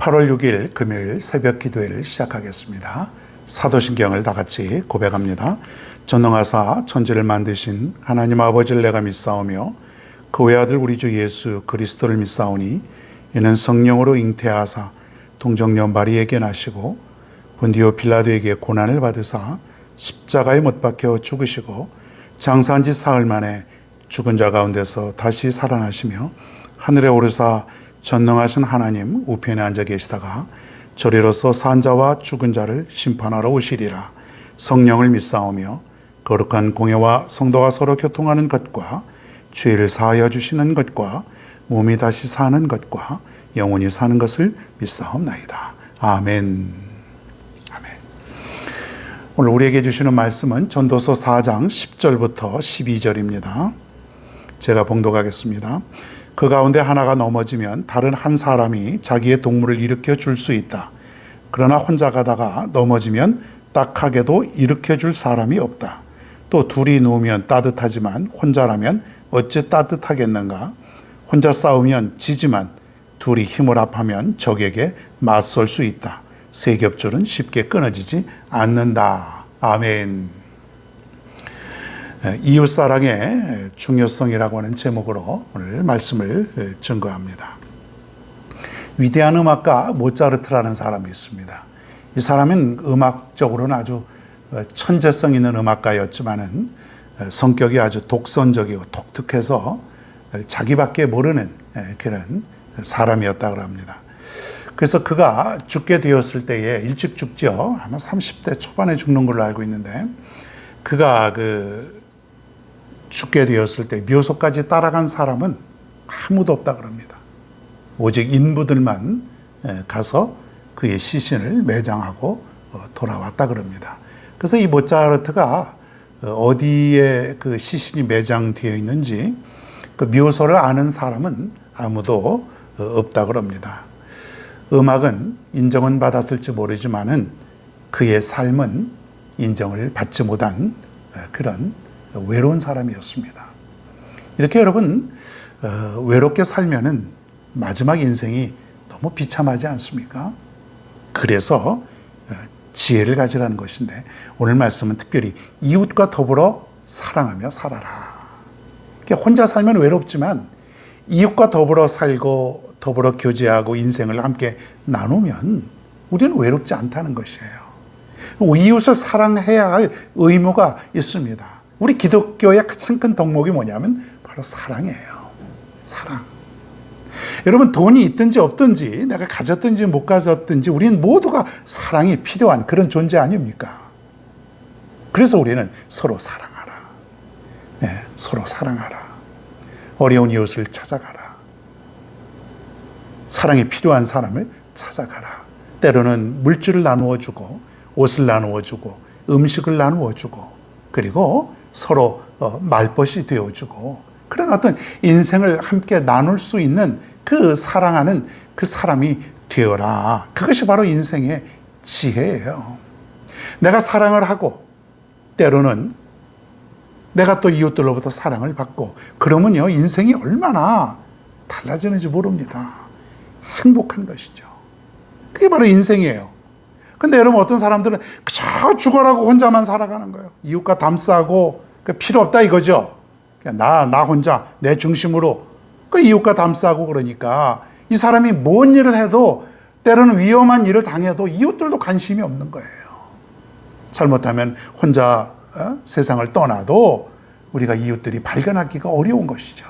8월 6일 금요일 새벽 기도회를 시작하겠습니다. 사도신경을 다 같이 고백합니다. 전능하사 천지를 만드신 하나님 아버지를 내가 믿사오며 그 외아들 우리 주 예수 그리스도를 믿사오니 이는 성령으로 잉태하사 동정녀 마리에게 나시고 본디오 빌라도에게 고난을 받으사 십자가에 못 박혀 죽으시고 장사한 지 사흘 만에 죽은 자 가운데서 다시 살아나시며 하늘에 오르사 전능하신 하나님 우편에 앉아 계시다가 저리로서 산 자와 죽은 자를 심판하러 오시리라. 성령을 믿사오며 거룩한 공예와 성도가 서로 교통하는 것과 죄를 사하여 주시는 것과 몸이 다시 사는 것과 영원히 사는 것을 믿사옵나이다. 아멘. 아멘. 오늘 우리에게 주시는 말씀은 전도서 4장 10절부터 12절입니다. 제가 봉독하겠습니다. 그 가운데 하나가 넘어지면 다른 한 사람이 자기의 동물을 일으켜 줄 수 있다. 그러나 혼자 가다가 넘어지면 딱하게도 일으켜 줄 사람이 없다. 또 둘이 누우면 따뜻하지만 혼자라면 어찌 따뜻하겠는가? 혼자 싸우면 지지만 둘이 힘을 합하면 적에게 맞설 수 있다. 세 겹줄은 쉽게 끊어지지 않는다. 아멘. 이웃사랑의 중요성이라고 하는 제목으로 오늘 말씀을 증거합니다. 위대한 음악가 모차르트라는 사람이 있습니다. 이 사람은 음악적으로는 아주 천재성 있는 음악가였지만은 성격이 아주 독선적이고 독특해서 자기밖에 모르는 그런 사람이었다고 합니다. 그래서 그가 죽게 되었을 때에 일찍 죽죠. 아마 30대 초반에 죽는 걸로 알고 있는데 그가 죽게 되었을 때 묘소까지 따라간 사람은 아무도 없다 그럽니다. 오직 인부들만 가서 그의 시신을 매장하고 돌아왔다 그럽니다. 그래서 이 모차르트가 어디에 그 시신이 매장되어 있는지 그 묘소를 아는 사람은 아무도 없다 그럽니다. 음악은 인정은 받았을지 모르지만은 그의 삶은 인정을 받지 못한 그런 외로운 사람이었습니다. 이렇게 여러분 외롭게 살면은 마지막 인생이 너무 비참하지 않습니까? 그래서 지혜를 가지라는 것인데 오늘 말씀은 특별히 이웃과 더불어 사랑하며 살아라. 혼자 살면 외롭지만 이웃과 더불어 살고 더불어 교제하고 인생을 함께 나누면 우리는 외롭지 않다는 것이에요. 이웃을 사랑해야 할 의무가 있습니다. 우리 기독교의 가장 큰 덕목이 뭐냐면 바로 사랑이에요. 사랑. 여러분 돈이 있든지 없든지 내가 가졌든지 못 가졌든지 우리는 모두가 사랑이 필요한 그런 존재 아닙니까? 그래서 우리는 서로 사랑하라. 네, 서로 사랑하라. 어려운 이웃을 찾아가라. 사랑이 필요한 사람을 찾아가라. 때로는 물질을 나누어 주고 옷을 나누어 주고 음식을 나누어 주고 그리고 서로 말벗이 되어주고 그런 어떤 인생을 함께 나눌 수 있는 그 사랑하는 그 사람이 되어라. 그것이 바로 인생의 지혜예요. 내가 사랑을 하고 때로는 내가 또 이웃들로부터 사랑을 받고 그러면요 인생이 얼마나 달라지는지 모릅니다. 행복한 것이죠. 그게 바로 인생이에요. 근데 여러분 어떤 사람들은 그저 죽어라고 혼자만 살아가는 거예요. 이웃과 담싸고 필요 없다 이거죠. 나 혼자 내 중심으로 그 이웃과 담싸고 그러니까 이 사람이 뭔 일을 해도 때로는 위험한 일을 당해도 이웃들도 관심이 없는 거예요. 잘못하면 혼자 세상을 떠나도 우리가 이웃들이 발견하기가 어려운 것이죠.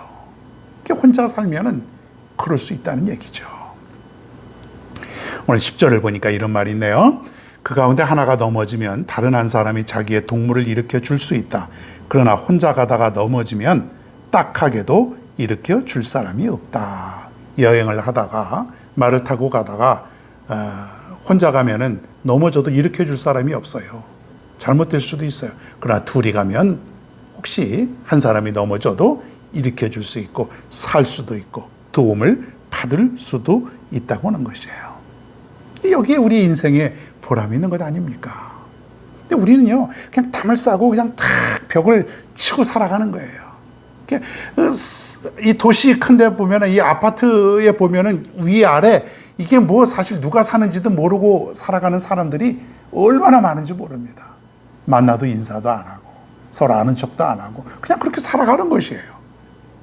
혼자 살면은 그럴 수 있다는 얘기죠. 오늘 10절을 보니까 이런 말이 있네요. 그 가운데 하나가 넘어지면 다른 한 사람이 자기의 동물을 일으켜 줄 수 있다. 그러나 혼자 가다가 넘어지면 딱하게도 일으켜 줄 사람이 없다. 여행을 하다가 말을 타고 가다가 혼자 가면은 넘어져도 일으켜 줄 사람이 없어요. 잘못될 수도 있어요. 그러나 둘이 가면 혹시 한 사람이 넘어져도 일으켜 줄 수 있고 살 수도 있고 도움을 받을 수도 있다고 하는 것이에요. 여기에 우리 인생에 보람이 있는 것 아닙니까? 근데 우리는요, 그냥 담을 싸고 그냥 탁 벽을 치고 살아가는 거예요. 이 도시 큰데 보면은 이 아파트에 보면은 위아래 이게 뭐 사실 누가 사는지도 모르고 살아가는 사람들이 얼마나 많은지 모릅니다. 만나도 인사도 안 하고 서로 아는 척도 안 하고 그냥 그렇게 살아가는 것이에요.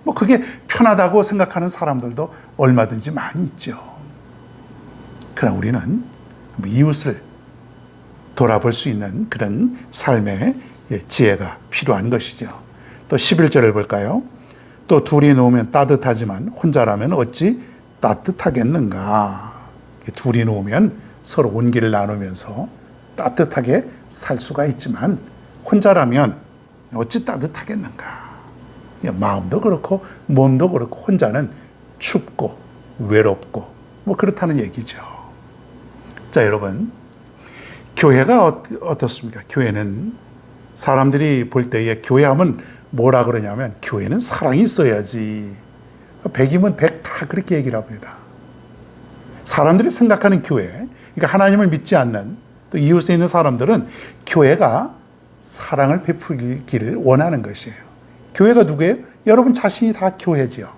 뭐 그게 편하다고 생각하는 사람들도 얼마든지 많이 있죠. 그러나 우리는 이웃을 돌아볼 수 있는 그런 삶의 지혜가 필요한 것이죠. 또 11절을 볼까요? 또 둘이 놓으면 따뜻하지만 혼자라면 어찌 따뜻하겠는가. 둘이 놓으면 서로 온기를 나누면서 따뜻하게 살 수가 있지만 혼자라면 어찌 따뜻하겠는가. 마음도 그렇고 몸도 그렇고 혼자는 춥고 외롭고 뭐 그렇다는 얘기죠. 자, 여러분, 교회가 어떻습니까? 교회는 사람들이 볼 때에 교회하면 뭐라 그러냐면 교회는 사랑이 있어야지. 100이면 100 다 그렇게 얘기를 합니다. 사람들이 생각하는 교회, 그러니까 하나님을 믿지 않는 또 이웃에 있는 사람들은 교회가 사랑을 베풀기를 원하는 것이에요. 교회가 누구예요? 여러분 자신이 다 교회죠.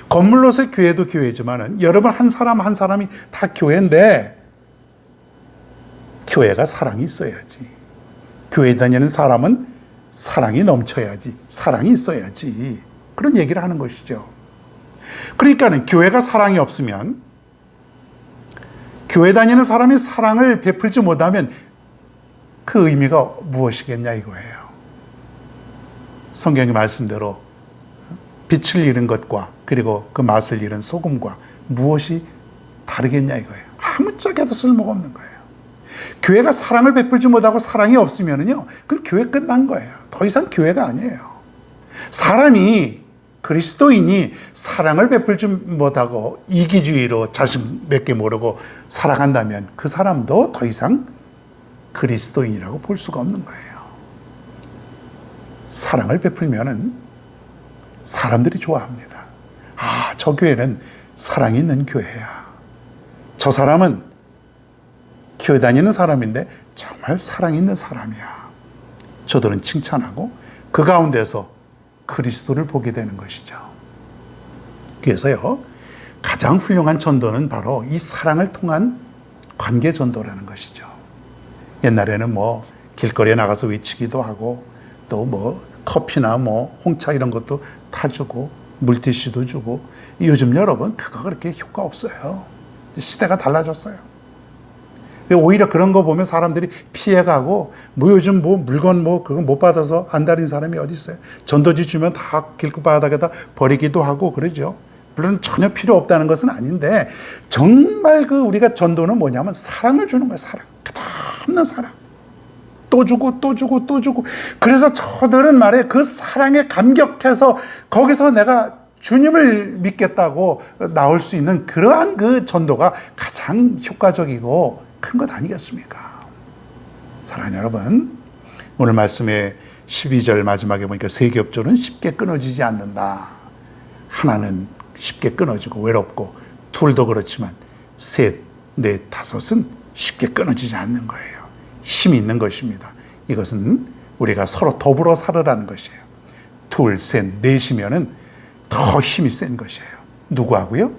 건물로서 교회도 교회지만은 여러분 한 사람 한 사람이 다 교회인데 교회가 사랑이 있어야지. 교회 다니는 사람은 사랑이 넘쳐야지. 사랑이 있어야지. 그런 얘기를 하는 것이죠. 그러니까는 교회가 사랑이 없으면 교회 다니는 사람이 사랑을 베풀지 못하면 그 의미가 무엇이겠냐 이거예요. 성경의 말씀대로 빛을 잃은 것과 그리고 그 맛을 잃은 소금과 무엇이 다르겠냐 이거예요. 아무짝에도 쓸모가 없는 거예요. 교회가 사랑을 베풀지 못하고 사랑이 없으면요, 그 교회 끝난 거예요. 더 이상 교회가 아니에요. 사람이 그리스도인이 사랑을 베풀지 못하고 이기주의로 자신 몇 개 모르고 살아간다면 그 사람도 더 이상 그리스도인이라고 볼 수가 없는 거예요. 사랑을 베풀면은 사람들이 좋아합니다. 아, 저 교회는 사랑이 있는 교회야. 저 사람은 교회 다니는 사람인데 정말 사랑 있는 사람이야. 저들은 칭찬하고 그 가운데서 그리스도를 보게 되는 것이죠. 그래서요, 가장 훌륭한 전도는 바로 이 사랑을 통한 관계 전도라는 것이죠. 옛날에는 뭐 길거리에 나가서 외치기도 하고 또 뭐 커피나 뭐 홍차 이런 것도 타주고 물티슈도 주고, 요즘 여러분 그거 그렇게 효과 없어요. 시대가 달라졌어요. 오히려 그런 거 보면 사람들이 피해가고 뭐 요즘 뭐 물건 뭐 그거 못 받아서 안달인 사람이 어디 있어요. 전도지 주면 다 길바닥에다 버리기도 하고 그러죠. 물론 전혀 필요 없다는 것은 아닌데 정말 그 우리가 전도는 뭐냐면 사랑을 주는 거예요. 사랑. 끝없는 사랑. 또 주고 또 주고 또 주고. 그래서 저들은 말해 그 사랑에 감격해서 거기서 내가 주님을 믿겠다고 나올 수 있는 그러한 그 전도가 가장 효과적이고 큰 것 아니겠습니까? 사랑하는 여러분, 오늘 말씀의 12절 마지막에 보니까 세 겹줄은 쉽게 끊어지지 않는다. 하나는 쉽게 끊어지고 외롭고, 둘도 그렇지만 셋, 넷, 다섯은 쉽게 끊어지지 않는 거예요. 힘이 있는 것입니다. 이것은 우리가 서로 더불어 살으라는 것이에요. 둘, 셋, 넷이면은 더 힘이 센 것이에요. 누구하고요?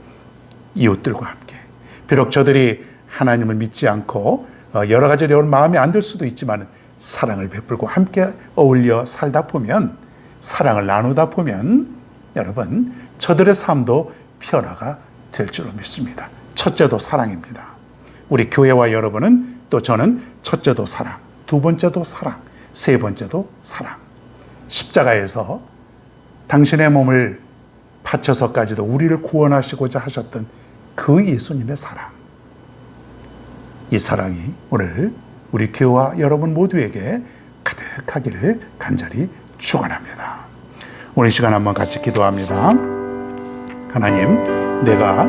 이웃들과 함께. 비록 저들이 하나님을 믿지 않고 여러 가지 여러분 마음에 안 들 수도 있지만 사랑을 베풀고 함께 어울려 살다 보면, 사랑을 나누다 보면 여러분 저들의 삶도 변화가 될 줄로 믿습니다. 첫째도 사랑입니다. 우리 교회와 여러분은, 또 저는 첫째도 사랑, 두 번째도 사랑, 세 번째도 사랑. 십자가에서 당신의 몸을 바쳐서까지도 우리를 구원하시고자 하셨던 그 예수님의 사랑, 이 사랑이 오늘 우리 교회와 여러분 모두에게 가득하기를 간절히 축원합니다. 오늘 시간 한번 같이 기도합니다. 하나님, 내가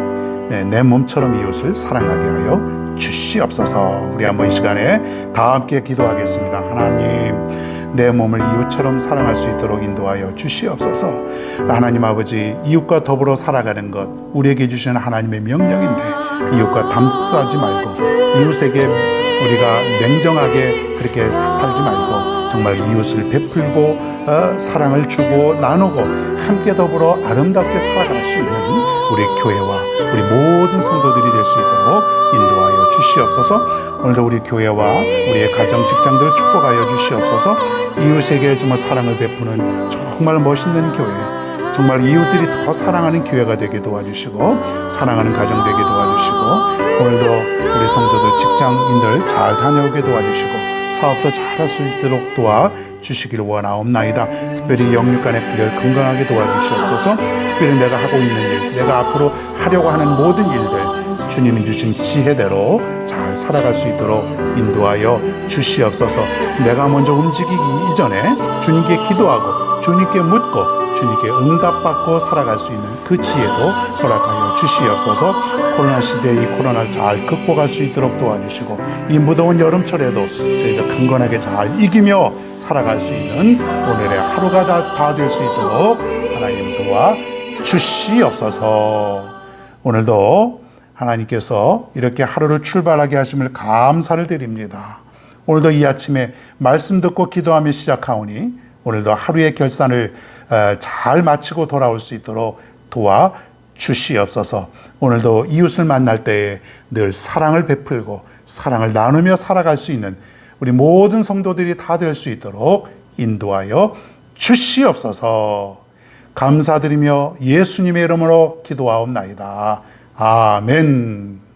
내 몸처럼 이웃을 사랑하게 하여 주시옵소서. 우리 한번 이 시간에 다 함께 기도하겠습니다. 하나님, 내 몸을 이웃처럼 사랑할 수 있도록 인도하여 주시옵소서. 하나님 아버지, 이웃과 더불어 살아가는 것 우리에게 주시는 하나님의 명령인데 이웃과 담싸지 말고, 이웃에게 우리가 냉정하게 그렇게 살지 말고 정말 이웃을 베풀고 사랑을 주고 나누고 함께 더불어 아름답게 살아갈 수 있는 우리 교회와 우리 모든 성도들이 될 수 있도록 인도하여 주시옵소서. 오늘도 우리 교회와 우리의 가정, 직장들을 축복하여 주시옵소서. 이웃에게 정말 사랑을 베푸는 정말 멋있는 교회, 정말 이웃들이 더 사랑하는 교회가 되게 도와주시고 사랑하는 가정 되게 도와주시고 오늘도 우리 성도들, 직장인들 잘 다녀오게 도와주시고 사업도 잘할 수 있도록 도와주시기를 원하옵나이다. 특별히 영육간의 분열 건강하게 도와주시옵소서. 특별히 내가 하고 있는 일, 내가 앞으로 하려고 하는 모든 일들 주님이 주신 지혜대로 잘 살아갈 수 있도록 인도하여 주시옵소서. 내가 먼저 움직이기 이전에 주님께 기도하고 주님께 묻고 주님께 응답받고 살아갈 수 있는 그 지혜도 허락하여 주시옵소서. 코로나 시대의 이 코로나를 잘 극복할 수 있도록 도와주시고 이 무더운 여름철에도 저희가 강건하게 잘 이기며 살아갈 수 있는 오늘의 하루가 다 될 수 있도록 하나님 도와 주시옵소서. 오늘도 하나님께서 이렇게 하루를 출발하게 하심을 감사를 드립니다. 오늘도 이 아침에 말씀 듣고 기도하며 시작하오니 오늘도 하루의 결산을 잘 마치고 돌아올 수 있도록 도와 주시옵소서. 오늘도 이웃을 만날 때에 늘 사랑을 베풀고 사랑을 나누며 살아갈 수 있는 우리 모든 성도들이 다 될 수 있도록 인도하여 주시옵소서. 감사드리며 예수님의 이름으로 기도하옵나이다. 아멘.